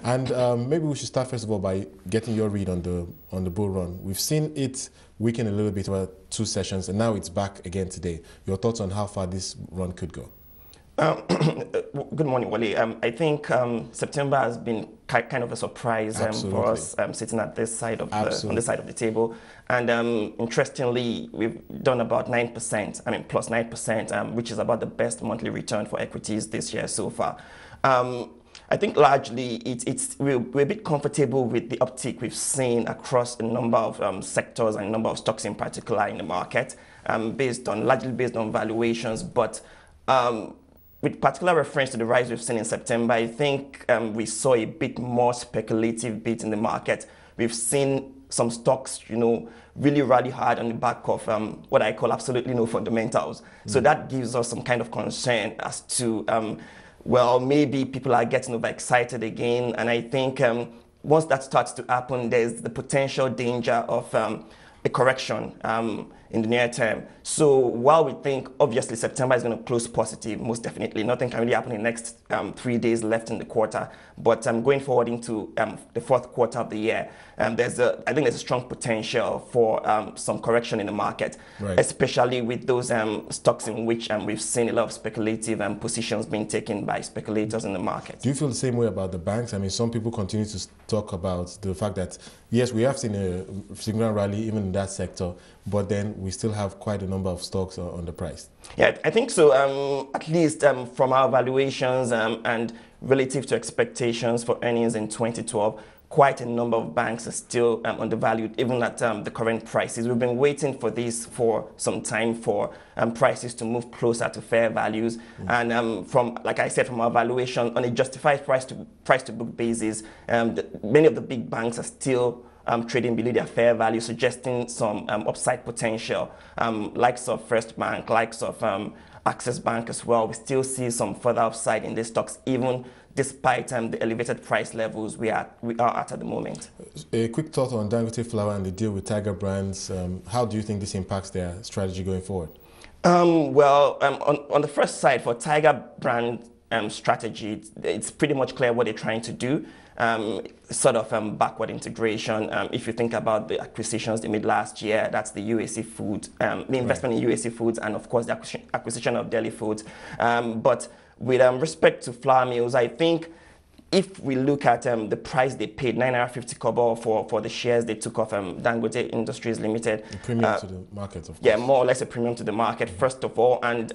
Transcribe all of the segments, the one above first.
And maybe we should start first of all by getting your read on the bull run. We've seen it weaken a little bit over 2 sessions, and now it's back again today. Your thoughts on how far this run could go? Good morning, Wale. I think September has been kind of a surprise for us sitting at this side of on this side of the table. And interestingly, we've done about 9%, I mean plus 9%, which is about the best monthly return for equities this year so far. I think largely we're a bit comfortable with the uptick we've seen across a number of sectors and a number of stocks in particular in the market, largely based on valuations, but with particular reference to the rise we've seen in September, I think we saw a bit more speculative bit in the market. We've seen some stocks, really rally hard on the back of what I call absolutely no fundamentals. So that gives us some kind of concern as to, well, maybe people are getting overexcited again. And I think once that starts to happen, there's the potential danger of a correction in the near term. So while we think obviously September is going to close positive, most definitely, nothing can really happen in the next 3 days left in the quarter. But going forward into the fourth quarter of the year, I think there's a strong potential for some correction in the market, especially with those stocks in which we've seen a lot of speculative positions being taken by speculators in the market. Do you feel the same way about the banks? I mean, some people continue to talk about the fact that, yes, we have seen a significant rally even in that sector, but then we still have quite a number of stocks on the price. Yeah, I think so. At least from our valuations and relative to expectations for earnings in 2012, quite a number of banks are still undervalued, even at the current prices. We've been waiting for this for some time for prices to move closer to fair values. And from, like I said, from our valuation on a justified price to book basis, many of the big banks are still trading below their fair value, suggesting some upside potential. Likes of First Bank, likes of Access Bank as well. We still see some further upside in these stocks, even despite the elevated price levels we are at the moment. A quick thought on Dangote Flour and the deal with Tiger Brands. How do you think this impacts their strategy going forward? Well, on the first side, for Tiger Brand strategy, it's pretty much clear what they're trying to do. Sort of backward integration. If you think about the acquisitions they made last year, that's the UAC Food, the investment in UAC Foods, and of course the acquisition of Deli Foods. But with respect to flour mills, I think if we look at the price they paid, 9.50 kobo for the shares they took off Dangote Industries Limited. A premium to the market, of course. Yeah, more or less a premium to the market, first of all. And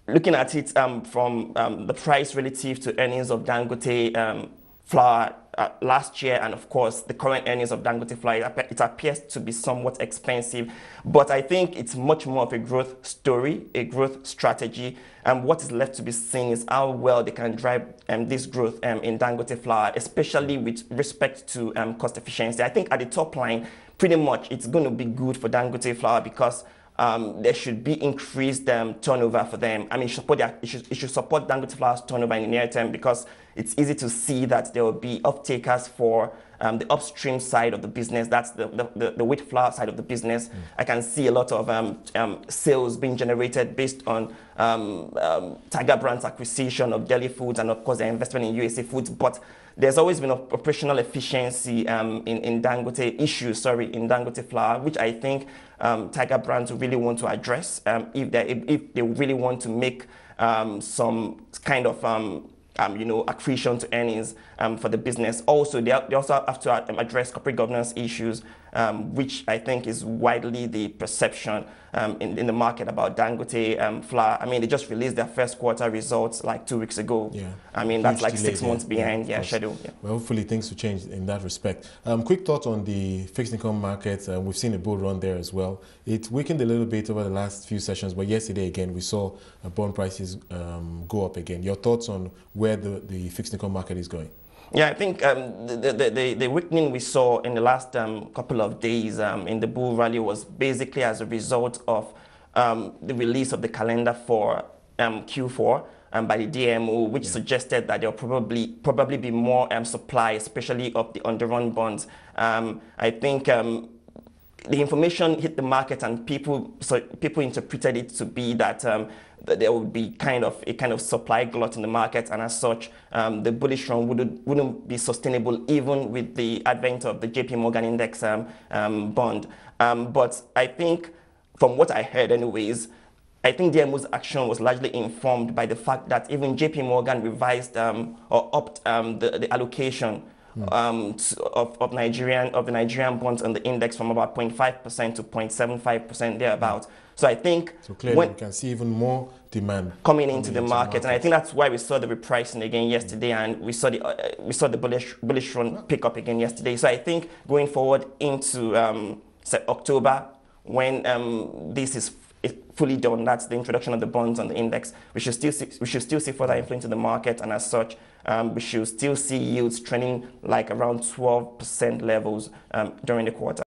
looking at it from the price relative to earnings of Dangote Flour last year, and of course the current earnings of Dangote Flour, it appears to be somewhat expensive. But I think it's much more of a growth story, a growth strategy. And what is left to be seen is how well they can drive this growth in Dangote Flour, especially with respect to cost efficiency. I think at the top line, pretty much it's going to be good for Dangote Flour because there should be increased turnover for them. I mean, it should support Dangote Flour's turnover in the near term because it's easy to see that there will be off-takers for the upstream side of the business. That's the wheat flour side of the business. I can see a lot of sales being generated based on Tiger Brands' acquisition of Deli Foods and, of course, their investment in UAC Foods. But there's always been operational efficiency in Dangote Flour, which I think Tiger Brands really want to address if they really want to make some kind of accretion to earnings for the business. Also, they also have to address corporate governance issues, which I think is widely the perception in the market about Dangote Flour. I mean, they just released their first quarter results like 2 weeks ago. Yeah. I mean, that's like 6 months behind schedule. Yeah. Well, hopefully things will change in that respect. Quick thought on the fixed income market. We've seen a bull run there as well. It weakened a little bit over the last few sessions, but yesterday again we saw bond prices go up again. Your thoughts on where the fixed income market is going? Yeah, I think the weakening we saw in the last couple of days in the bull rally was basically as a result of the release of the calendar for Q4 by the DMO, which suggested that there will probably be more supply, especially of the underrun bonds. I think the information hit the market and people interpreted it to be that that there would be a kind of supply glut in the market, and as such, the bullish run wouldn't be sustainable even with the advent of the JP Morgan Index bond. But I think, from what I heard anyways, I think DMO's action was largely informed by the fact that even JP Morgan revised or upped the allocation of the Nigerian bonds on the index from about 0.5% to 0.75% thereabout. So I think clearly we can see even more demand coming into the market, and I think that's why we saw the repricing again yesterday, and we saw the bullish run pick up again yesterday. So I think going forward into October, when this is fully done, that's the introduction of the bonds on the index, we should still see further inflow into the market, and as such, we should still see yields trending like around 12% levels during the quarter.